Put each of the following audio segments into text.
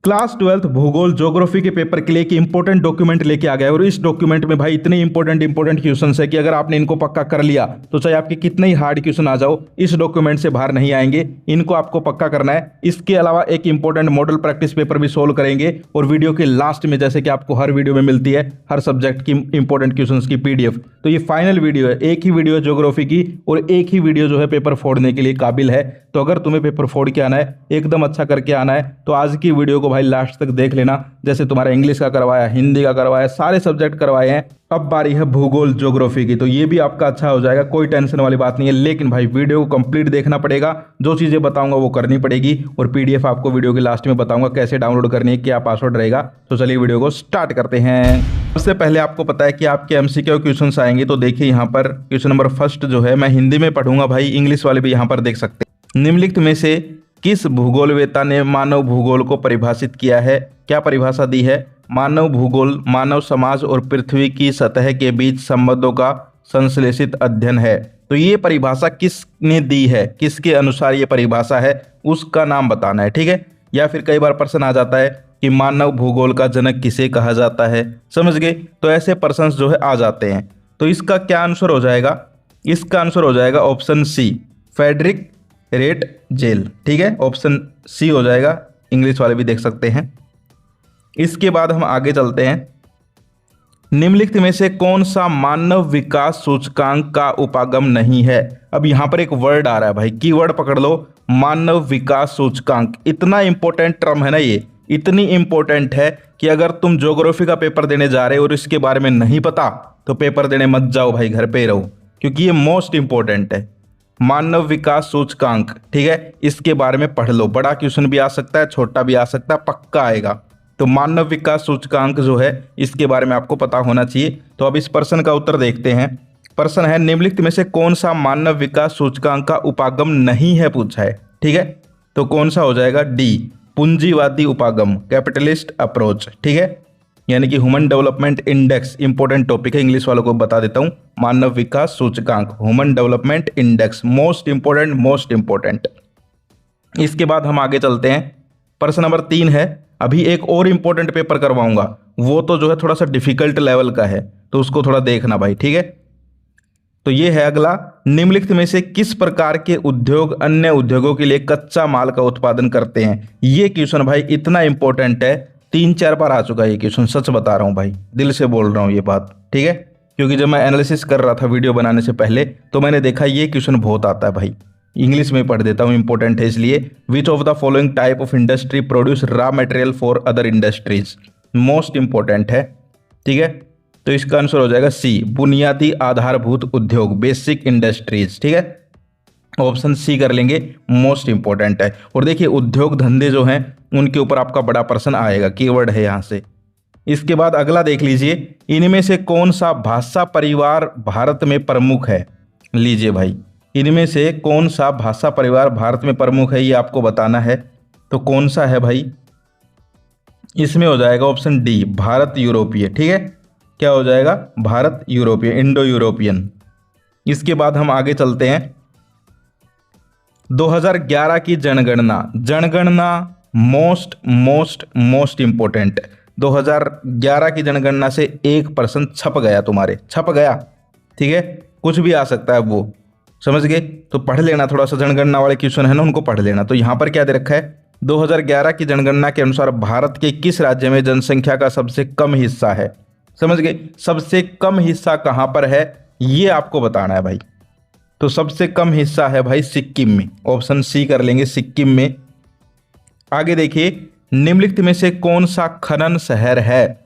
Class 12th भूगोल geography के paper के लिए एक इंपॉर्टेंट डॉक्यूमेंट लेके आ गया है और इस डॉक्यूमेंट में भाई इतने इंपॉर्टेंट क्वेश्चंस है कि अगर आपने इनको पक्का कर लिया तो चाहे आपके कितने ही हार्ड क्वेश्चन आ जाओ इस डॉक्यूमेंट से बाहर नहीं आएंगे। इनको आपको पक्का करना है। इसके अलावा एक इंपॉर्टेंट मॉडल प्रैक्टिस पेपर भी सोल्व करेंगे और वीडियो के लास्ट में, जैसे कि आपको हर वीडियो में मिलती है, हर सब्जेक्ट की इंपॉर्टेंट क्वेश्चन की PDF। तो ये फाइनल वीडियो है, एक ही वीडियो है ज्योग्राफी की और एक ही वीडियो जो है पेपर फोड़ने के लिए काबिल है। तो अगर तुम्हें पेपर फोड़ के आना है, एकदम अच्छा करके आना है, तो आज की वीडियो को भाई लास्ट तक देख लेना। जैसे तुम्हारा इंग्लिश का करवाया, हिंदी का करवाया, सारे सब्जेक्ट करवाए हैं, अब बारी है भूगोल ज्योग्राफी की। तो ये भी आपका अच्छा हो जाएगा, कोई टेंशन वाली बात नहीं है। लेकिन भाई वीडियो को कंप्लीट देखना पड़ेगा, जो चीजें बताऊंगा वो करनी पड़ेगी और PDF आपको वीडियो के लास्ट में बताऊंगा कैसे डाउनलोड करनी है, क्या पासवर्ड रहेगा। तो चलिए वीडियो को स्टार्ट करते हैं। सबसे पहले आपको पता है कि आपके MCQ क्वेश्चन आएंगे। तो देखिए यहाँ पर क्वेश्चन नंबर फर्स्ट जो है मैं हिंदी में पढ़ूंगा, भाई इंग्लिश वाले भी यहाँ पर देख सकते हैं। निम्नलिखित में से किस भूगोलवेत्ता ने मानव भूगोल को परिभाषित किया है? क्या परिभाषा दी है? मानव भूगोल मानव समाज और पृथ्वी की सतह के बीच संबंधों का संश्लेषित अध्ययन है। तो ये परिभाषा किसने दी है, किसके अनुसार ये परिभाषा है, उसका नाम बताना है, ठीक है। या फिर कई बार प्रश्न आ जाता है कि मानव भूगोल का जनक किसे कहा जाता है, समझ गए। तो ऐसे प्रश्न जो है आ जाते हैं। तो इसका क्या आंसर हो जाएगा? इसका आंसर हो जाएगा ऑप्शन सी, फ्रेडरिक रेटजेल, ठीक है। ऑप्शन सी हो जाएगा, इंग्लिश वाले भी देख सकते हैं। इसके बाद हम आगे चलते हैं। निम्नलिखित में से कौन सा मानव विकास सूचकांक का उपागम नहीं है? अब यहां पर एक वर्ड आ रहा है भाई, कीवर्ड पकड़ लो, मानव विकास सूचकांक। इतना इंपॉर्टेंट टर्म है ना, ये इतनी इंपॉर्टेंट है कि अगर तुम ज्योग्राफी का पेपर देने जा रहे हो और इसके बारे में नहीं पता तो पेपर देने मत जाओ भाई, घर पे रहो, क्योंकि ये मोस्ट इंपॉर्टेंट है। मानव विकास सूचकांक, ठीक है, इसके बारे में पढ़ लो। बड़ा क्वेश्चन भी आ सकता है, छोटा भी आ सकता है, पक्का आएगा। तो मानव विकास सूचकांक जो है इसके बारे में आपको पता होना चाहिए। तो अब इस प्रश्न का उत्तर देखते हैं। प्रश्न है निम्नलिखित में से कौन सा मानव विकास सूचकांक का उपागम नहीं है, पूछा है, ठीक है। तो कौन सा हो जाएगा? डी, पूंजीवादी उपागम, कैपिटलिस्ट अप्रोच, ठीक है, यानी कि human development index. Important topic है, इंग्लिश वालों को बता देता हूं। मानव विकास सूचकांक, human development index, most important. इसके बाद हम आगे चलते हैं। प्रश्न नंबर 3 है। अभी एक और इंपॉर्टेंट पेपर करवाऊंगा, वो तो जो है थोड़ा सा डिफिकल्ट लेवल का है, तो उसको थोड़ा देखना भाई, ठीक है। तो ये है अगला। निम्नलिखित में से किस प्रकार के उद्योग अन्य उद्योगों के लिए कच्चा माल का उत्पादन करते हैं? ये क्वेश्चन भाई इतना इंपॉर्टेंट है, 3-4 बार आ चुका है ये क्वेश्चन, सच बता रहा हूं भाई, दिल से बोल रहा हूं ये बात, ठीक है। क्योंकि जब मैं एनालिसिस कर रहा था वीडियो बनाने से पहले तो मैंने देखा ये क्वेश्चन बहुत आता है भाई। इंग्लिश में पढ़ देता हूँ, इंपॉर्टेंट है इसलिए। Which of the following type of industry produce raw material for other industries? Most important है, ठीक है। तो इसका आंसर हो जाएगा सी, बुनियादी आधारभूत उद्योग, बेसिक इंडस्ट्रीज, ठीक है। ऑप्शन सी कर लेंगे, मोस्ट इंपॉर्टेंट है। और देखिए उद्योग धंधे जो हैं उनके ऊपर आपका बड़ा प्रश्न आएगा, कीवर्ड है यहाँ से। इसके बाद अगला देख लीजिए, इनमें से कौन सा भाषा परिवार भारत में प्रमुख है? लीजिए भाई, इनमें से कौन सा भाषा परिवार भारत में प्रमुख है, ये आपको बताना है। तो कौन सा है भाई? इसमें हो जाएगा ऑप्शन डी, भारत यूरोपीय, ठीक है। क्या हो जाएगा? भारत यूरोपीय, इंडो यूरोपियन। इसके बाद हम आगे चलते हैं। 2011 की जनगणना मोस्ट इंपॉर्टेंट। 2011 की जनगणना से एक प्रश्न छप गया, तुम्हारे छप गया, ठीक है। कुछ भी आ सकता है, वो समझ गए। तो पढ़ लेना, थोड़ा सा जनगणना वाले क्वेश्चन है ना, उनको पढ़ लेना। तो यहाँ पर क्या दे रखा है? 2011 की जनगणना के अनुसार भारत के किस राज्य में जनसंख्या का सबसे कम हिस्सा है? समझ गए, सबसे कम हिस्सा कहाँ पर है ये आपको बताना है भाई। तो सबसे कम हिस्सा है भाई सिक्किम में, ऑप्शन सी कर लेंगे, सिक्किम में। आगे देखिए, निम्नलिखित में से कौन सा खनन शहर है?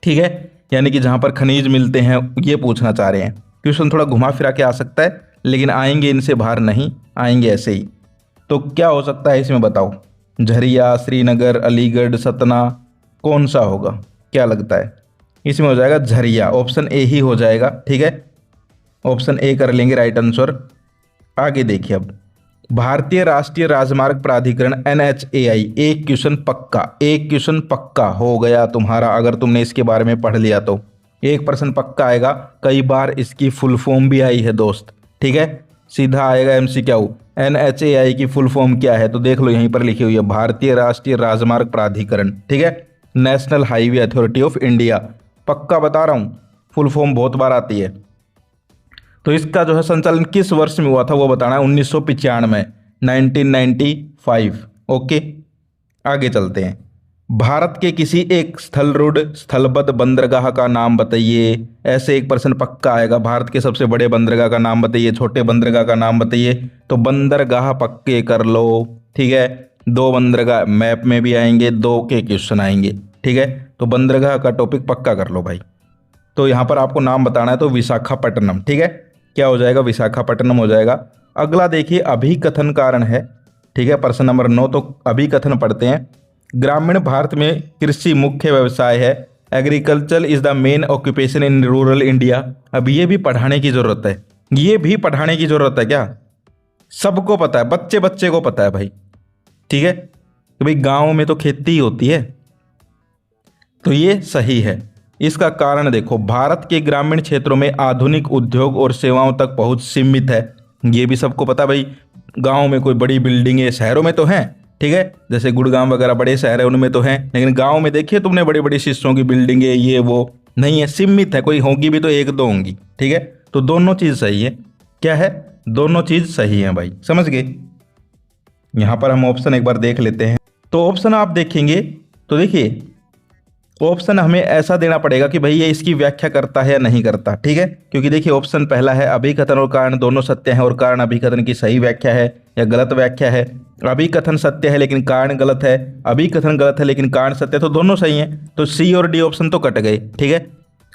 ठीक है, यानी कि जहां पर खनिज मिलते हैं, ये पूछना चाह रहे हैं। क्वेश्चन थोड़ा घुमा फिरा के आ सकता है, लेकिन आएंगे इनसे बाहर नहीं आएंगे, ऐसे ही। तो क्या हो सकता है इसमें बताओ? झरिया, श्रीनगर, अलीगढ़, सतना, कौन सा होगा, क्या लगता है? इसमें हो जाएगा झरिया, ऑप्शन ए ही हो जाएगा, ठीक है। ऑप्शन ए कर लेंगे राइट आंसर। आगे देखिए, अब भारतीय राष्ट्रीय राजमार्ग प्राधिकरण NHAI, एक क्वेश्चन पक्का हो गया तुम्हारा अगर तुमने इसके बारे में पढ़ लिया तो। एक प्रश्न पक्का आएगा, कई बार इसकी फुल फॉर्म भी आई है दोस्त, ठीक है। सीधा आएगा MCQ, NHAI की फुल फॉर्म क्या है? तो देख लो यहीं पर लिखी हुई है, भारतीय राष्ट्रीय राजमार्ग प्राधिकरण, ठीक है, national highway authority of India. पक्का बता रहा हूँ, फुल फॉर्म बहुत बार आती है। तो इसका जो है संचालन किस वर्ष में हुआ था वो बताना है, 1995, 1995। ओके, आगे चलते हैं। भारत के किसी एक स्थल रूढ़ स्थलबद्ध बंदरगाह का नाम बताइए। ऐसे एक प्रश्न पक्का आएगा, भारत के सबसे बड़े बंदरगाह का नाम बताइए, छोटे बंदरगाह का नाम बताइए। तो बंदरगाह पक्के कर लो, ठीक है। 2 बंदरगाह मैप में भी आएंगे, 2 के क्वेश्चन आएंगे, ठीक है। तो बंदरगाह का टॉपिक पक्का कर लो भाई। तो यहाँ पर आपको नाम बताना है, तो विशाखापट्टनम, ठीक है। क्या हो जाएगा? विशाखापट्टनम हो जाएगा। अगला देखिए, अभिकथन कारण है, ठीक है, प्रश्न नंबर 9। तो अभिकथन पढ़ते हैं। ग्रामीण भारत में कृषि मुख्य व्यवसाय है। Agriculture is the main occupation in rural India. अब ये भी पढ़ाने की जरूरत है, ये भी पढ़ाने की जरूरत है क्या? सबको पता है, बच्चे बच्चे को पता है भाई, ठीक है। तो भाई गाँव में तो खेती ही होती है, तो ये सही है। इसका कारण देखो, भारत के ग्रामीण क्षेत्रों में आधुनिक उद्योग और सेवाओं तक पहुंच सीमित है। ये भी सबको पता भाई, गांव में कोई बड़ी बिल्डिंगें, शहरों में तो हैं, ठीक है, जैसे गुड़गांव वगैरह बड़े शहर है उनमें तो हैं, लेकिन गांव में देखिए तुमने बड़ी बड़ी शीशों की बिल्डिंगें, ये वो नहीं है, सीमित है। कोई होगी भी तो 1-2 होंगी, ठीक है। तो दोनों चीज़ सही है। क्या है? दोनों चीज़ सही है भाई, समझ गए। यहाँ पर हम ऑप्शन एक बार देख लेते हैं। तो ऑप्शन आप देखेंगे तो देखिए, ऑप्शन हमें ऐसा देना पड़ेगा कि भाई ये इसकी व्याख्या करता है या नहीं करता, ठीक है। क्योंकि देखिए ऑप्शन पहला है, अभिकथन और कारण दोनों सत्य हैं और कारण अभिकथन की सही व्याख्या है या गलत व्याख्या है। अभिकथन सत्य है लेकिन कारण गलत है, अभिकथन गलत है लेकिन कारण सत्य है, तो दोनों सही हैं। तो सी और डी ऑप्शन तो कट गए, ठीक है।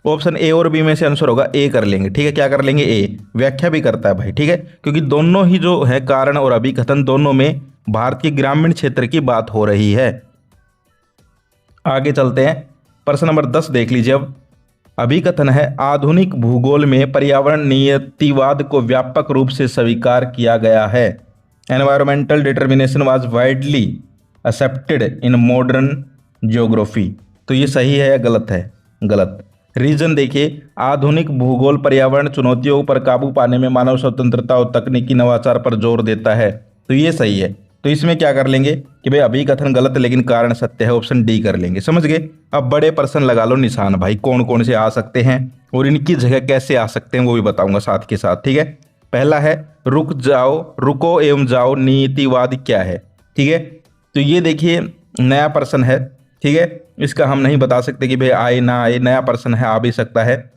ऑप्शन ए और बी में से आंसर होगा ए कर लेंगे, ठीक है। क्या कर लेंगे? ए। व्याख्या भी करता है भाई, ठीक है, क्योंकि दोनों ही जो है कारण और अभिकथन दोनों में भारत के ग्रामीण क्षेत्र की बात हो रही है। आगे चलते हैं, प्रश्न नंबर 10 देख लीजिए। अब अभिकथन है, आधुनिक भूगोल में पर्यावरण नियतिवाद को व्यापक रूप से स्वीकार किया गया है। Environmental determination was widely accepted in modern geography. तो ये सही है या गलत है? गलत। रीजन देखिए, आधुनिक भूगोल पर्यावरण चुनौतियों पर काबू पाने में मानव स्वतंत्रता और तकनीकी नवाचार पर जोर देता है। तो ये सही है। तो इसमें क्या कर लेंगे कि भाई अभिकथन गलत लेकिन कारण सत्य है, ऑप्शन डी कर लेंगे, समझ गए। अब बड़े प्रश्न लगा लो निशान भाई, कौन कौन से आ सकते हैं और इनकी जगह कैसे आ सकते हैं वो भी बताऊंगा साथ के साथ, ठीक है। पहला है, रुक जाओ, रुको एवं जाओ नीतिवाद क्या है, ठीक है। तो ये देखिए नया प्रश्न है, ठीक है। इसका हम नहीं बता सकते कि भाई आए ना आए, नया प्रश्न है, आ भी सकता है।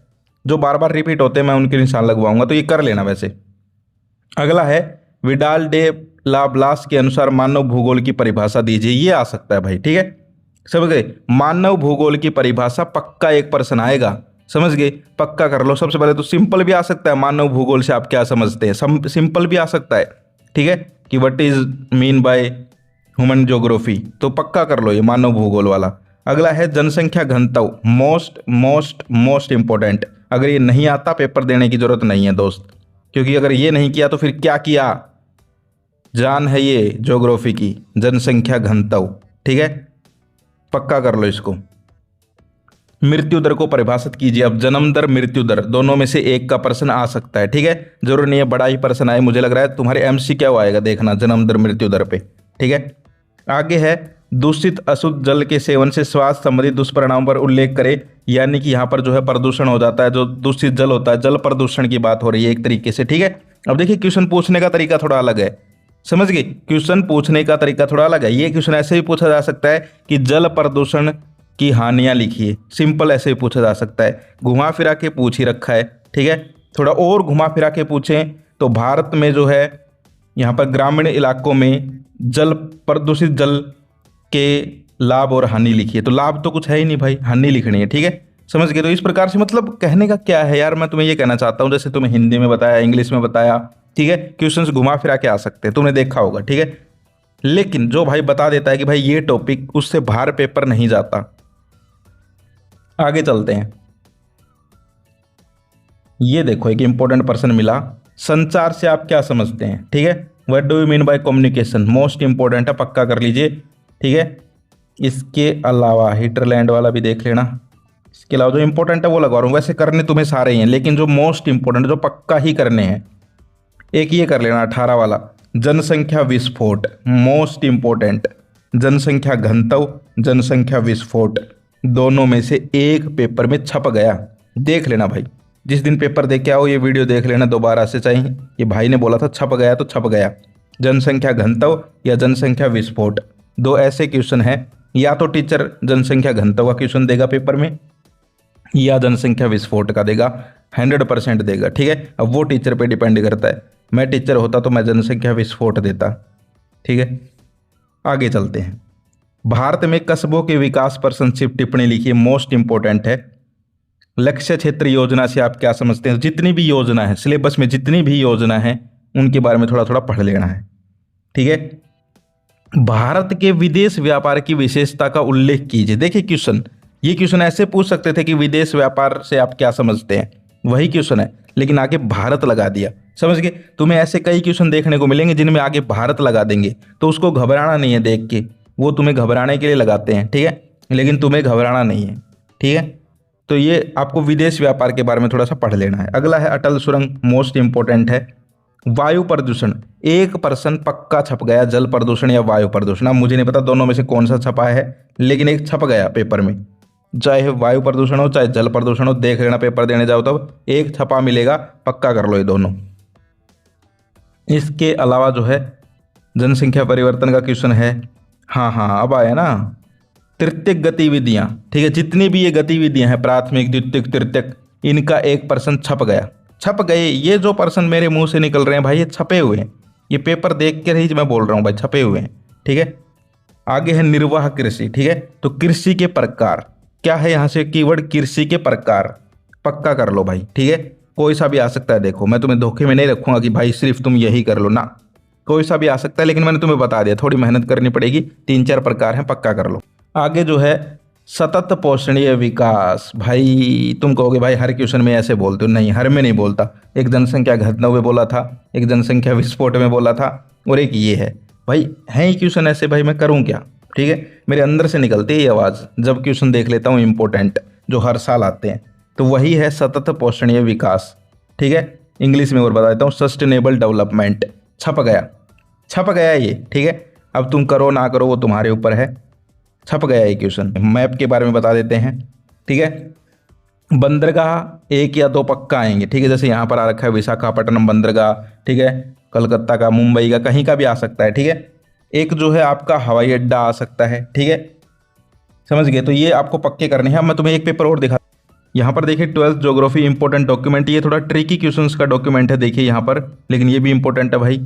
जो बार बार रिपीट होते हैं मैं उनके निशान लगवाऊंगा, तो ये कर लेना वैसे। अगला है, विडाल डे लाब्लास के अनुसार मानव भूगोल की परिभाषा दीजिए। ये आ सकता है भाई, ठीक है, समझ गए। मानव भूगोल की परिभाषा पक्का एक प्रश्न आएगा, समझ गए, पक्का कर लो। सबसे पहले तो सिंपल भी आ सकता है, मानव भूगोल से आप क्या समझते हैं, सिंपल भी आ सकता है, ठीक है, कि what is mean by human geography, तो पक्का कर लो ये मानव भूगोल वाला। अगला है जनसंख्या घनत्व, मोस्ट मोस्ट मोस्ट इंपॉर्टेंट। अगर ये नहीं आता पेपर देने की जरूरत नहीं है दोस्त, क्योंकि अगर ये नहीं किया तो फिर क्या किया, जान है ये ज्योग्राफी की, जनसंख्या घनत्व, ठीक है, पक्का कर लो इसको। मृत्यु दर को परिभाषित कीजिए। अब जन्म दर, मृत्यु दर दोनों में से एक का प्रश्न आ सकता है, ठीक है, जरूर नहीं है बड़ा ही प्रश्न आए, मुझे लग रहा है तुम्हारे MCQ आएगा, देखना जन्म दर मृत्यु दर पे, ठीक है। आगे है, दूषित अशुद्ध जल के सेवन से स्वास्थ्य संबंधी दुष्परिणामों पर उल्लेख करें। यानी कि यहाँ पर जो है प्रदूषण हो जाता है, जो दूषित जल होता है, जल प्रदूषण की बात हो रही है एक तरीके से, ठीक है। अब देखिए क्वेश्चन पूछने का तरीका थोड़ा अलग है, समझ गए, क्वेश्चन पूछने का तरीका थोड़ा अलग है। ये क्वेश्चन ऐसे भी पूछा जा सकता है कि जल प्रदूषण की हानियां लिखिए, सिंपल ऐसे भी पूछा जा सकता है, घुमा फिरा के पूछ ही रखा है, ठीक है। थोड़ा और घुमा फिरा के पूछें तो भारत में जो है यहाँ पर ग्रामीण इलाकों में जल, प्रदूषित जल के लाभ और हानि लिखिए। तो लाभ तो कुछ है ही नहीं भाई, हानि लिखनी है, ठीक है, समझ गए। तो इस प्रकार से मतलब कहने का क्या है यार, मैं तुम्हें ये कहना चाहता हूँ, जैसे तुम्हें हिंदी में बताया, इंग्लिश में बताया, ठीक है, क्वेश्चंस घुमा फिरा के आ सकते हैं, तुमने देखा होगा, ठीक है। लेकिन जो भाई बता देता है कि भाई ये टॉपिक, उससे बाहर पेपर नहीं जाता। आगे चलते हैं, ये देखो एक इंपॉर्टेंट प्रश्न मिला, संचार से आप क्या समझते हैं, ठीक है, what do you mean by communication, most important है, पक्का कर लीजिए, ठीक है। इसके अलावा हिटरलैंड वाला भी देख लेना, इसके अलावा जो इंपॉर्टेंट है वो लगवा रहा हूँ, वैसे करने तुम्हें सारे ही हैं, लेकिन जो मोस्ट इंपॉर्टेंट, जो पक्का ही करने हैं, एक ये कर लेना 18 वाला, जनसंख्या विस्फोट, मोस्ट इंपॉर्टेंट, जनसंख्या घनत्व, जनसंख्या विस्फोट, दोनों में से एक पेपर में छप गया। देख लेना भाई, जिस दिन पेपर देख के आओ ये वीडियो देख लेना दोबारा से, चाहिए ये भाई ने बोला था छप गया तो छप गया। जनसंख्या घनत्व या जनसंख्या विस्फोट, दो ऐसे क्वेश्चन हैं, या तो टीचर जनसंख्या घनत्व का क्वेश्चन देगा पेपर में या जनसंख्या विस्फोट का देगा, 100% देगा। ठीक है, अब वो टीचर पे डिपेंड करता है। मैं टीचर होता तो मैं जनसंख्या विस्फोट देता। ठीक है, आगे चलते हैं। भारत में कस्बों के विकास पर संक्षिप्त टिप्पणी लिखिए, मोस्ट इंपॉर्टेंट है। लक्ष्य क्षेत्र योजना से आप क्या समझते हैं? जितनी भी योजना है सिलेबस में, जितनी भी योजना है उनके बारे में थोड़ा थोड़ा पढ़ लेना है। ठीक है, भारत के विदेश व्यापार की विशेषता का उल्लेख कीजिए। देखिए क्वेश्चन, ये क्वेश्चन ऐसे पूछ सकते थे कि विदेश व्यापार से आप क्या समझते हैं, वही क्वेश्चन है, लेकिन आगे भारत लगा दिया। समझ गए? तुम्हें ऐसे कई क्वेश्चन देखने को मिलेंगे जिनमें आगे भारत लगा देंगे, तो उसको घबराना नहीं है देख के, वो तुम्हें घबराने के लिए लगाते हैं। ठीक है, लेकिन तुम्हें घबराना नहीं है। ठीक है, तो ये आपको विदेश व्यापार के बारे में थोड़ा सा पढ़ लेना है। अगला है अटल सुरंग, मोस्ट इंपॉर्टेंट है। वायु प्रदूषण, 1% पक्का छप गया, जल प्रदूषण या वायु प्रदूषण। अब मुझे नहीं पता दोनों में से कौन सा छपा है, लेकिन एक छप गया पेपर में, चाहे वायु प्रदूषण हो चाहे जल प्रदूषण हो। देख लेना पेपर देने जाओ तब एक छपा मिलेगा, पक्का कर लो ये दोनों। इसके अलावा जो है जनसंख्या परिवर्तन का क्वेश्चन है। हाँ अब आया ना, तृतीयक गतिविधियां। ठीक है, जितनी भी ये गतिविधियां हैं, प्राथमिक द्वितीयक तृतीयक, इनका 1% छप गया, छप गए। ये जो पर्सन मेरे मुंह से निकल रहे हैं भाई, ये छपे हुए हैं, ये पेपर देख के ही मैं बोल रहा हूँ भाई, छपे हुए हैं। ठीक है, आगे है निर्वाह कृषि। ठीक है, तो कृषि के प्रकार क्या है, यहाँ से कीवर्ड कृषि के प्रकार, पक्का कर लो भाई। ठीक है, कोई सा भी आ सकता है। देखो मैं तुम्हें धोखे में नहीं रखूंगा कि भाई सिर्फ तुम यही कर लो ना, कोई सा भी आ सकता है, लेकिन मैंने तुम्हें बता दिया, थोड़ी मेहनत करनी पड़ेगी। 3-4 प्रकार हैं, पक्का कर लो। आगे जो है सतत पोषणीय विकास। भाई तुम कहोगे भाई हर क्वेश्चन में ऐसे बोलते हो, नहीं, हर में नहीं बोलता। एक जनसंख्या घनत्व में बोला था, एक जनसंख्या विस्फोट में बोला था, और एक ये है। भाई हैं ही क्वेश्चन ऐसे, भाई मैं करूं क्या? ठीक है, मेरे अंदर से निकलती है ये आवाज़ जब क्वेश्चन देख लेता हूँ इंपॉर्टेंट, जो हर साल आते हैं। तो वही है सतत पोषणीय विकास। ठीक है, इंग्लिश में और बता देता हूँ, सस्टेनेबल डेवलपमेंट। छप गया ये। ठीक है, अब तुम करो ना करो वो तुम्हारे ऊपर है, छप गया ये क्वेश्चन। मैप के बारे में बता देते हैं। ठीक है, बंदरगाह 1 या 2 पक्का आएंगे। ठीक है, जैसे यहाँ पर आ रखा है विशाखापट्टनम बंदरगाह। ठीक है, कलकत्ता का, मुंबई का, कहीं का भी आ सकता है। ठीक है, एक जो है आपका हवाई अड्डा आ सकता है। ठीक है, समझ गए? तो ये आपको पक्के करने हैं। अब मैं तुम्हें एक पेपर और दिखा, यहाँ पर देखिए 12th ज्योग्राफी इंपॉर्टेंट डॉक्यूमेंट। ये थोड़ा ट्रिकी क्वेश्चंस का डॉक्यूमेंट है, देखिए यहाँ पर, लेकिन ये भी इंपॉर्टेंट है भाई।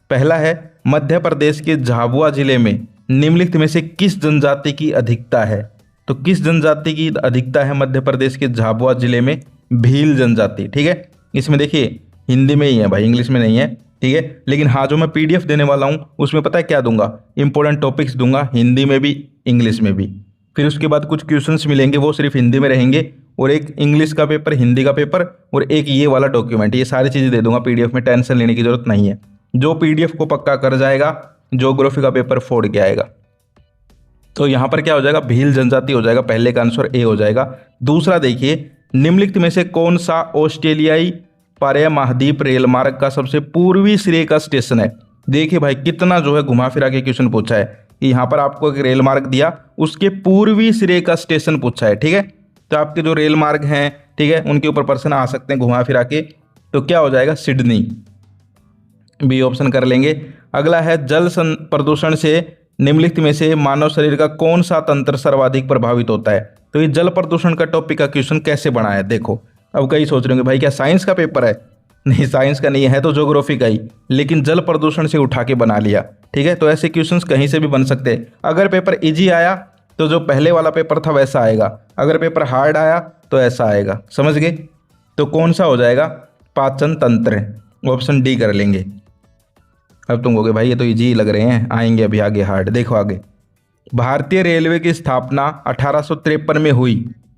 पहला है, मध्य प्रदेश के झाबुआ जिले में निम्नलिखित में से किस जनजाति की अधिकता है? तो किस जनजाति की अधिकता है मध्य प्रदेश के झाबुआ जिले में? भील जनजाति। ठीक है, इसमें देखिए हिंदी में ही है भाई, इंग्लिश में नहीं है। ठीक है, लेकिन हाँ जो मैं PDF देने वाला हूँ उसमें पता है क्या दूंगा, इंपॉर्टेंट टॉपिक्स दूंगा, हिंदी में भी इंग्लिश में भी। फिर उसके बाद कुछ क्वेश्चंस मिलेंगे वो सिर्फ हिंदी में रहेंगे, और एक इंग्लिश का पेपर, हिंदी का पेपर, और एक ये वाला डॉक्यूमेंट। ये सारी चीज़ें दे दूंगा PDF में, टेंशन लेने की जरूरत नहीं है। जो PDF को पक्का कर जाएगा ज्योग्राफी का पेपर फोड़ के आएगा। तो यहाँ पर क्या हो जाएगा, भील जनजाति हो जाएगा, पहले का आंसर A हो जाएगा। दूसरा देखिए, निम्नलिखित में से कौन सा ऑस्ट्रेलियाई पारे महाद्वीप रेल मार्ग का सबसे पूर्वी सिरे का स्टेशन है? देखिए भाई कितना जो है घुमा फिरा के क्वेश्चन पूछा है कि यहाँ पर आपको एक रेल मार्ग दिया, उसके पूर्वी सिरे का स्टेशन पूछा है। ठीक है, तो आपके जो रेल मार्ग हैं, ठीक है, उनके ऊपर प्रश्न आ सकते हैं घुमा फिरा के। तो क्या हो जाएगा, सिडनी, B ऑप्शन कर लेंगे। अगला है, जल प्रदूषण से निम्नलिखित में से मानव शरीर का कौन सा तंत्र सर्वाधिक प्रभावित होता है? तो ये जल प्रदूषण का टॉपिक का क्वेश्चन कैसे बना है देखो। अब कई सोच रहे होंगे भाई क्या साइंस का पेपर है? नहीं, साइंस का नहीं है, तो ज्योग्राफी का ही, लेकिन जल प्रदूषण से उठा के बना लिया। ठीक है, तो ऐसे क्वेश्चंस कहीं से भी बन सकते हैं। अगर पेपर इजी आया तो जो पहले वाला पेपर था वैसा आएगा, अगर पेपर हार्ड आया तो ऐसा आएगा। समझ गए? तो कौन सा हो जाएगा, पाचन तंत्र, ऑप्शन D कर लेंगे। अब तुम कहोगे भाई ये तो इजी लग रहे हैं, आएंगे अभी आगे हार्ड। देखो आगे, भारतीय रेलवे की स्थापना 1853 में हुई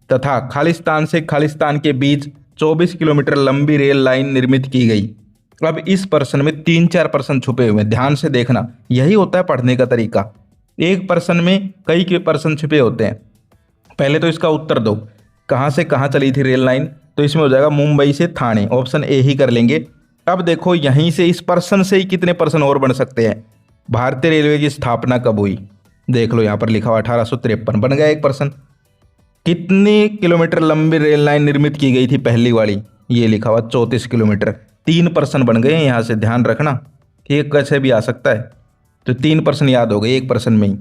तथा खालिस्तान से खालिस्तान के बीच 24 किलोमीटर लंबी रेल लाइन निर्मित की गई। अब इस प्रश्न में 3-4 प्रश्न छुपे हुए हैं, ध्यान से देखना, यही होता है पढ़ने का तरीका। एक प्रश्न में कई के प्रश्न छुपे होते हैं। पहले तो इसका उत्तर दो, कहाँ से कहाँ चली थी रेल लाइन? तो इसमें हो जाएगा मुंबई से थाने, ऑप्शन A ही कर लेंगे। अब देखो यहीं से इस पर्सन से ही कितने पर्सन और बन सकते हैं। भारतीय रेलवे की स्थापना कब हुई, देख लो यहाँ पर लिखा हुआ 1853, बन गया एक पर्सन। कितनी किलोमीटर लंबी रेल लाइन निर्मित की गई थी पहली वाली, ये लिखा हुआ 34 किलोमीटर। 3 पर्सन बन गए यहाँ से, ध्यान रखना, ठीक, कैसे भी आ सकता है। तो 3 पर्सन याद हो गए एक पर्सन में ही।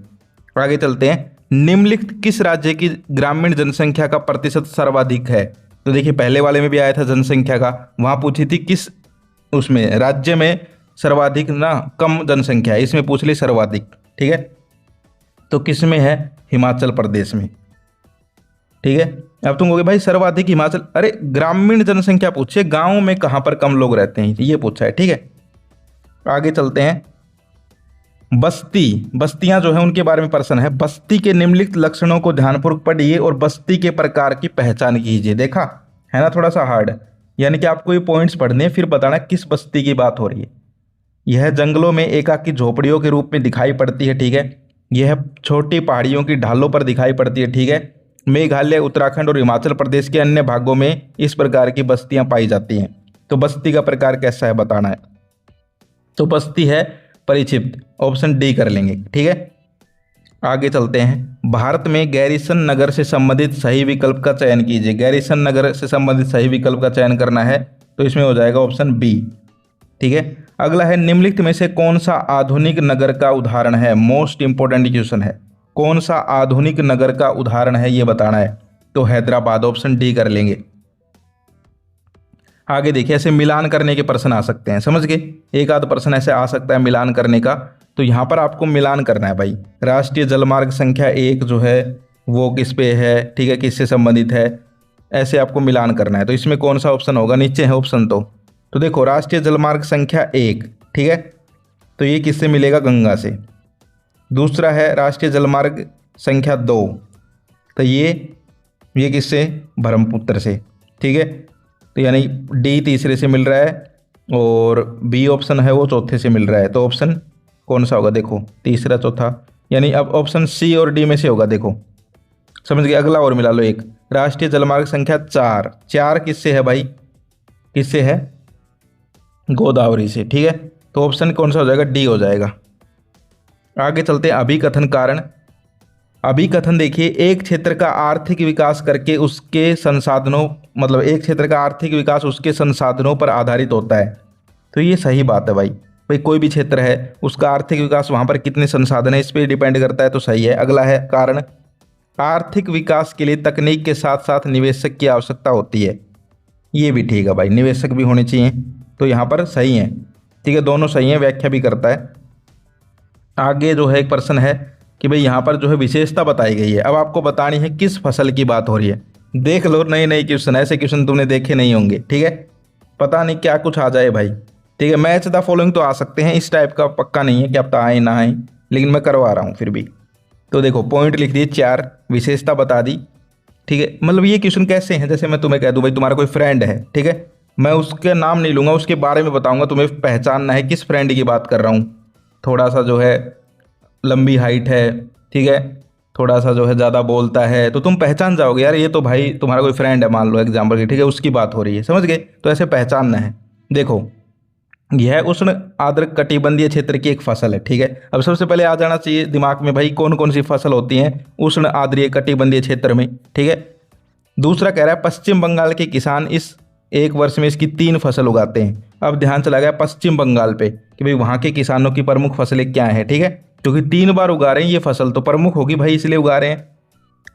आगे चलते हैं, निम्नलिखित किस राज्य की ग्रामीण जनसंख्या का प्रतिशत सर्वाधिक है। तो देखिए पहले वाले में भी आया था जनसंख्या का, वहाँ पूछी थी किस उसमें राज्य में सर्वाधिक ना कम जनसंख्या है, इसमें पूछ ली सर्वाधिक, ठीक है। तो किस में है, हिमाचल प्रदेश में, ठीक है। अब तुम कहोगे भाई सर्वाधिक हिमाचल, अरे ग्रामीण जनसंख्या पूछे, गांव में कहां पर कम लोग रहते हैं ये पूछा है, ठीक है। आगे चलते हैं, बस्तियां जो है उनके बारे में प्रश्न है। बस्ती के निम्नलिखित लक्षणों को ध्यानपूर्वक पढ़िए और बस्ती के प्रकार की पहचान कीजिए। देखा है ना, थोड़ा सा हार्ड, यानी कि आपको ये पॉइंट्स पढ़ने फिर बताना किस बस्ती की बात हो रही है। यह जंगलों में एकाकी झोपड़ियों के रूप में दिखाई पड़ती है, ठीक है। यह छोटी पहाड़ियों की ढालों पर दिखाई पड़ती है, ठीक है। मेघालय, उत्तराखंड और हिमाचल प्रदेश के अन्य भागों में इस प्रकार की बस्तियां पाई जाती हैं। तो बस्ती का प्रकार कैसा है बताना है। तो बस्ती है परिक्षिप्त, ऑप्शन डी कर लेंगे, ठीक है। आगे चलते हैं, भारत में गैरीसन नगर से संबंधित सही विकल्प का चयन कीजिए। गैरीसन नगर से संबंधित सही विकल्प का चयन करना है, तो इसमें हो जाएगा ऑप्शन बी, ठीक है। अगला है, निम्नलिखित में से कौन सा आधुनिक नगर का उदाहरण है। मोस्ट इंपोर्टेंट क्वेश्चन है, कौन सा आधुनिक नगर का उदाहरण है ये बताना है। तो हैदराबाद, ऑप्शन डी कर लेंगे। आगे देखिए, ऐसे मिलान करने के प्रश्न आ सकते हैं, समझ गए, एक आध प्रश्न ऐसे आ सकता है मिलान करने का। तो यहाँ पर आपको मिलान करना है भाई। राष्ट्रीय जलमार्ग संख्या 1 जो है वो किस पे है, ठीक है, किससे संबंधित है, ऐसे आपको मिलान करना है। तो इसमें कौन सा ऑप्शन होगा, नीचे है ऑप्शन। तो देखो राष्ट्रीय जलमार्ग संख्या 1, ठीक है, तो ये किससे मिलेगा, गंगा से। दूसरा है राष्ट्रीय जलमार्ग संख्या 2, तो ये किससे, ब्रह्मपुत्र से, ठीक है। तो यानी डी तीसरे से मिल रहा है और बी ऑप्शन है वो चौथे से मिल रहा है। तो ऑप्शन कौन सा होगा, देखो तीसरा चौथा, यानी अब ऑप्शन सी और डी में से होगा, देखो समझ गए। अगला और मिला लो एक, राष्ट्रीय जलमार्ग संख्या 4 किससे है भाई, किससे है, गोदावरी से, ठीक है। तो ऑप्शन कौन सा हो जाएगा, डी हो जाएगा। आगे चलते हैं, अभिकथन कारण। अभिकथन देखिए, एक क्षेत्र का आर्थिक विकास करके उसके संसाधनों, मतलब एक क्षेत्र का आर्थिक विकास उसके संसाधनों पर आधारित होता है। तो ये सही बात है भाई कोई भी क्षेत्र है उसका आर्थिक विकास वहाँ पर कितने संसाधन है इस पर डिपेंड करता है, तो सही है। अगला है कारण, आर्थिक विकास के लिए तकनीक के साथ साथ निवेशक की आवश्यकता होती है। ये भी ठीक है भाई, निवेशक भी होने चाहिए, तो यहाँ पर सही है, ठीक है, दोनों सही है, व्याख्या भी करता है। आगे जो है एक प्रश्न है कि भाई यहाँ पर जो है विशेषता बताई गई है, अब आपको बतानी है किस फसल की बात हो रही है। देख लो नए नए क्वेश्चन, ऐसे क्वेश्चन तुमने देखे नहीं होंगे, ठीक है, पता नहीं क्या कुछ आ जाए भाई, ठीक है। मैच द फॉलोइंग तो आ सकते हैं, इस टाइप का पक्का नहीं है कि अब तो आए ना आए, लेकिन मैं करवा रहा हूँ फिर भी। तो देखो पॉइंट लिख दिए 4, विशेषता बता दी, ठीक है। मतलब ये क्वेश्चन कैसे हैं, जैसे मैं तुम्हें कह दूं भाई तुम्हारा कोई फ्रेंड है, ठीक है, मैं उसके नाम नहीं लूँगा, उसके बारे में बताऊँगा, तुम्हें पहचानना है किस फ्रेंड की बात कर रहा हूँ। थोड़ा सा जो है लंबी हाइट है, ठीक है, थोड़ा सा जो है ज़्यादा बोलता है, तो तुम पहचान जाओगे यार ये तो भाई तुम्हारा कोई फ्रेंड है, मान लो एग्जाम्पल की, ठीक है, उसकी बात हो रही है, समझ गए। तो ऐसे पहचानना है। देखो यह उष्ण आर्द्र कटिबंधीय क्षेत्र की एक फसल है, ठीक है। अब सबसे पहले आ जाना चाहिए दिमाग में भाई कौन कौन सी फसल होती हैं उष्ण आर्द्रीय कटिबंधीय क्षेत्र में, ठीक है। दूसरा कह रहा है पश्चिम बंगाल के किसान इस एक वर्ष में इसकी 3 फसल उगाते हैं। अब ध्यान चला गया पश्चिम बंगाल पे कि भाई वहाँ के किसानों की प्रमुख फसलें क्या हैं, ठीक है, क्योंकि 3 बार उगा रहे हैं ये फसल, तो प्रमुख होगी भाई, इसलिए उगा रहे हैं।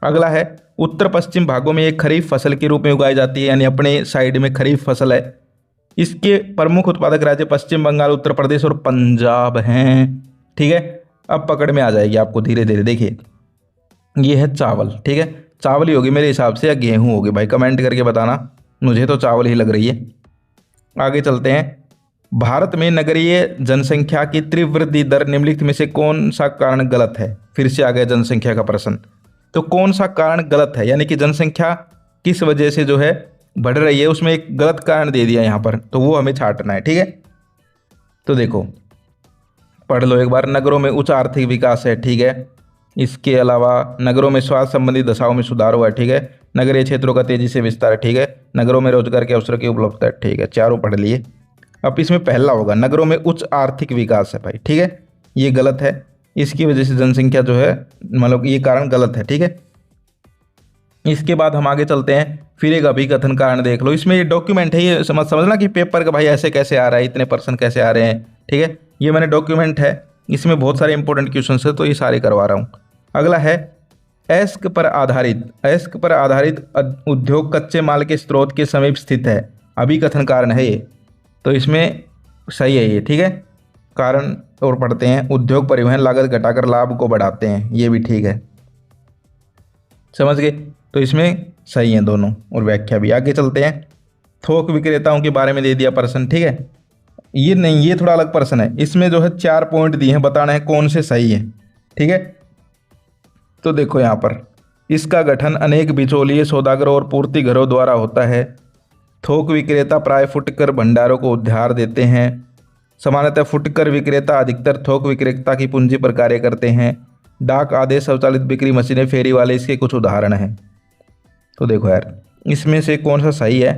अगला है उत्तर पश्चिम भागों में एक खरीफ फसल के रूप में उगाई जाती है, यानी अपने साइड में खरीफ फसल है। इसके प्रमुख उत्पादक राज्य पश्चिम बंगाल, उत्तर प्रदेश और पंजाब हैं, ठीक है। अब पकड़ में आ जाएगी आपको धीरे धीरे। देखिए ये है चावल, ठीक है, चावल ही होगी मेरे हिसाब से या गेहूं होगी भाई, कमेंट करके बताना, मुझे तो चावल ही लग रही है। आगे चलते हैं, भारत में नगरीय जनसंख्या की तीव्र वृद्धि दर निम्नलिखित में से कौन सा कारण गलत है। फिर से आ गया जनसंख्या का प्रश्न, तो कौन सा कारण गलत है, यानी कि जनसंख्या किस वजह से जो है बढ़ रही है, उसमें एक गलत कारण दे दिया यहाँ पर, तो वो हमें छांटना है, ठीक है। तो देखो पढ़ लो एक बार, नगरों में उच्च आर्थिक विकास है, ठीक है, इसके अलावा नगरों में स्वास्थ्य संबंधी दशाओं में सुधार हुआ है, ठीक है, नगरीय क्षेत्रों का तेजी से विस्तार है, ठीक है, नगरों में रोजगार के अवसर की उपलब्धता है, ठीक है, चारों पढ़ लिए। अब इसमें पहला होगा नगरों में उच्च आर्थिक विकास है भाई, ठीक है, ये गलत है, इसकी वजह से जनसंख्या जो है मतलब ये कारण गलत है, ठीक है। इसके बाद हम आगे चलते हैं, फिर एक अभिकथन कारण देख लो। इसमें ये डॉक्यूमेंट है, ये समझना कि पेपर का भाई ऐसे कैसे आ रहा है, इतने % कैसे आ रहे हैं, ठीक है। ये मैंने डॉक्यूमेंट है, इसमें बहुत सारे इंपॉर्टेंट क्वेश्चन है तो ये सारे करवा रहा हूँ। अगला है एस्क पर आधारित उद्योग कच्चे माल के स्रोत के समीप स्थित है, अभिकथन कारण है ये, तो इसमें सही है ये, ठीक है। कारण और पढ़ते हैं, उद्योग परिवहन लागत घटाकर लाभ को बढ़ाते हैं, ये भी ठीक है, समझ गए, तो इसमें सही है दोनों, और व्याख्या भी। आगे चलते हैं, थोक विक्रेताओं के बारे में दे दिया प्रश्न, ठीक है, ये नहीं, ये थोड़ा अलग प्रश्न है, इसमें जो है 4 पॉइंट दिए हैं, बताना है कौन से सही है, ठीक है। तो देखो यहाँ पर, इसका गठन अनेक बिचौलिए सौदागरों और पूर्ति घरों द्वारा होता है। थोक विक्रेता प्राय फुटकर भंडारों को उधार देते हैं। सामान्यतः फुटकर विक्रेता अधिकतर थोक विक्रेता की पूंजी पर कार्य करते हैं। डाक आदेश स्वचालित बिक्री मशीनें फेरी वाले इसके कुछ उदाहरण हैं। तो देखो यार, इसमें से कौन सा सही है?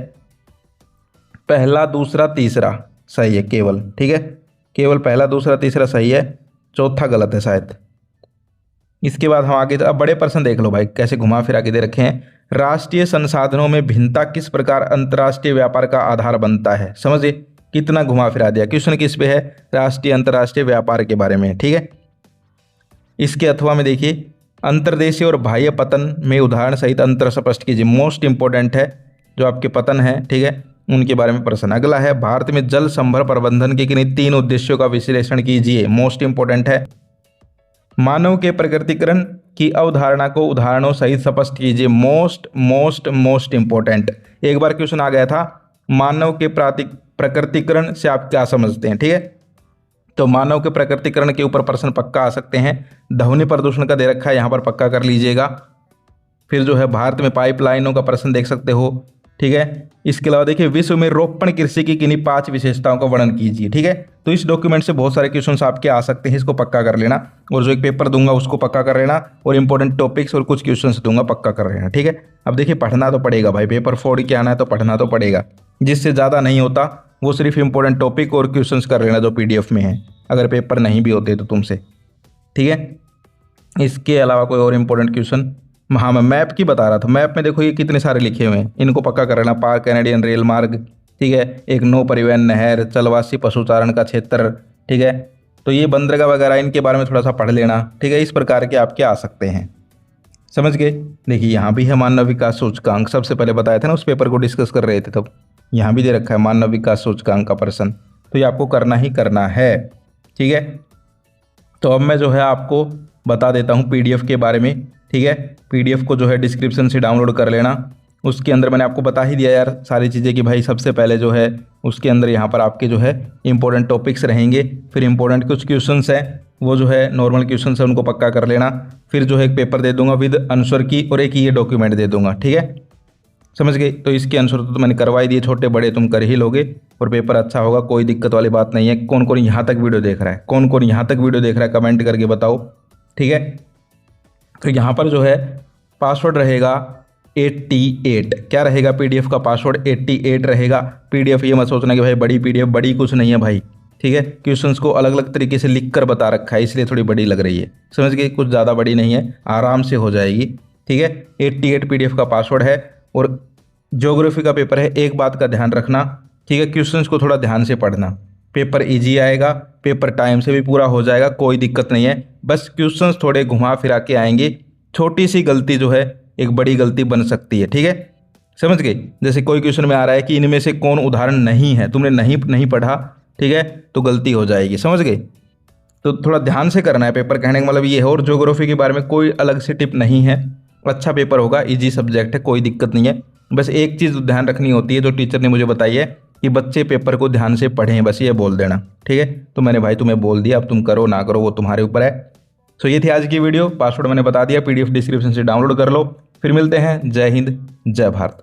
पहला, दूसरा, तीसरा सही है केवल, ठीक है, केवल पहला, दूसरा, तीसरा सही है, चौथा गलत है शायद। इसके बाद हम आगे, अब बड़े प्रश्न देख लो भाई कैसे घुमा फिरा के दे रखे हैं। राष्ट्रीय संसाधनों में भिन्नता किस प्रकार अंतर्राष्ट्रीय व्यापार का आधार बनता है? समझिए कितना घुमा फिरा दिया। क्वेश्चन किस पे है? राष्ट्रीय अंतर्राष्ट्रीय व्यापार के बारे में, ठीक है। इसके अथवा में देखिए, अंतर्देशीय और बाह्य पतन में उदाहरण सहित अंतर स्पष्ट कीजिए। मोस्ट इंपॉर्टेंट है, जो आपके पतन है, ठीक है, उनके बारे में प्रश्न। अगला है, भारत में जल संभर प्रबंधन के किन्हीं 3 उद्देश्यों का विश्लेषण कीजिए। मोस्ट इंपॉर्टेंट है। मानव के प्रकृतिकरण की अवधारणा को उदाहरणों सहित स्पष्ट कीजिए। Most important. एक बार क्वेश्चन आ गया था, मानव के प्रकृतिकरण से आप क्या समझते हैं, ठीक है, तो मानव के प्रकृतिकरण के ऊपर प्रश्न पक्का आ सकते हैं। ध्वनि प्रदूषण का दे रखा है, यहाँ पर पक्का कर लीजिएगा। फिर जो है, भारत में पाइपलाइनों का प्रश्न देख सकते हो, ठीक है। इसके अलावा देखिए, विश्व में रोपण कृषि की किन्हीं 5 विशेषताओं का वर्णन कीजिए, ठीक है। तो इस डॉक्यूमेंट से बहुत सारे क्वेश्चंस आपके आ सकते हैं, इसको पक्का कर लेना। और जो एक पेपर दूंगा उसको पक्का कर लेना, और इंपॉर्टेंट टॉपिक्स और कुछ क्वेश्चंस दूंगा, पक्का कर लेना, ठीक है। अब देखिए, पढ़ना तो पड़ेगा भाई, पेपर 4 के आना है तो पढ़ना तो पड़ेगा। जिससे ज़्यादा नहीं होता वो सिर्फ इंपॉर्टेंट टॉपिक और क्वेश्चंस कर लेना जो PDF में है, अगर पेपर नहीं भी होते तो तुमसे, ठीक है। इसके अलावा कोई और इंपॉर्टेंट क्वेश्चन, हाँ मैं मैप की बता रहा था। मैप में देखो ये कितने सारे लिखे हुए हैं, इनको पक्का कर लेना। पार कैनेडियन रेल मार्ग, ठीक है, एक नौ परिवहन नहर, चलवासी पशुचारण का क्षेत्र, ठीक है। तो ये बंदरगाह वगैरह, इनके बारे में थोड़ा सा पढ़ लेना, ठीक है। इस प्रकार के आपके आ सकते हैं, समझ गए। देखिए यहाँ भी है मानव विकास सूचकांक, सबसे पहले बताया था ना, उस पेपर को डिस्कस कर रहे थे तब। यहाँ भी दे रखा है मानव विकास सूचकांक का प्रश्न, तो ये आपको करना ही करना है, ठीक है। तो अब मैं जो है आपको बता देता हूँ PDF के बारे में, ठीक है। PDF को जो है डिस्क्रिप्शन से डाउनलोड कर लेना। उसके अंदर मैंने आपको बता ही दिया यार सारी चीज़ें कि भाई सबसे पहले जो है उसके अंदर यहाँ पर आपके जो है इंपॉर्टेंट टॉपिक्स रहेंगे, फिर इंपॉर्टेंट कुछ क्वेश्चंस हैं, वो जो है नॉर्मल क्वेश्चंस है, उनको पक्का कर लेना। फिर जो है एक पेपर दे दूंगा विद आंसर की, और एक ये डॉक्यूमेंट दे दूंगा, ठीक है, समझ गए। तो इसके आंसर तो मैंने करवा ही दिए, छोटे बड़े तुम कर ही लोगे, और पेपर अच्छा होगा, कोई दिक्कत वाली बात नहीं है। कौन कौन यहाँ तक वीडियो देख रहा है, कौन कौन यहाँ तक वीडियो देख रहा है, कमेंट करके बताओ, ठीक है। तो यहाँ पर जो है पासवर्ड रहेगा 88। क्या रहेगा? PDF का पासवर्ड 88 रहेगा। PDF ये मत सोचना कि भाई बड़ी PDF, बड़ी कुछ नहीं है भाई, ठीक है। क्वेश्चंस को अलग अलग तरीके से लिख कर बता रखा है, इसलिए थोड़ी बड़ी लग रही है, समझ गए, कुछ ज़्यादा बड़ी नहीं है, आराम से हो जाएगी, ठीक है। 88 PDF का पासवर्ड है, और ज्योग्राफी का पेपर है। एक बात का ध्यान रखना, ठीक है, क्वेश्चंस को थोड़ा ध्यान से पढ़ना, पेपर इजी आएगा, पेपर टाइम से भी पूरा हो जाएगा, कोई दिक्कत नहीं है। बस क्वेश्चंस थोड़े घुमा फिरा के आएंगे, छोटी सी गलती जो है एक बड़ी गलती बन सकती है, ठीक है, समझ गए। जैसे कोई क्वेश्चन में आ रहा है कि इनमें से कौन उदाहरण नहीं है, तुमने नहीं पढ़ा, ठीक है, तो गलती हो जाएगी, समझ गए। तो थोड़ा ध्यान से करना है पेपर, कहने का मतलब ये है। और ज्योग्राफी के बारे में कोई अलग से टिप नहीं है, अच्छा पेपर होगा, इजी सब्जेक्ट है, कोई दिक्कत नहीं है। बस एक चीज़ ध्यान रखनी होती है जो टीचर ने मुझे बताई है कि बच्चे पेपर को ध्यान से पढ़ें, बस ये बोल देना, ठीक है। तो मैंने भाई तुम्हें बोल दिया, अब तुम करो ना करो वो तुम्हारे ऊपर है। तो ये थी आज की वीडियो, पासवर्ड मैंने बता दिया, PDF डिस्क्रिप्शन से डाउनलोड कर लो। फिर मिलते हैं, जय हिंद, जय भारत।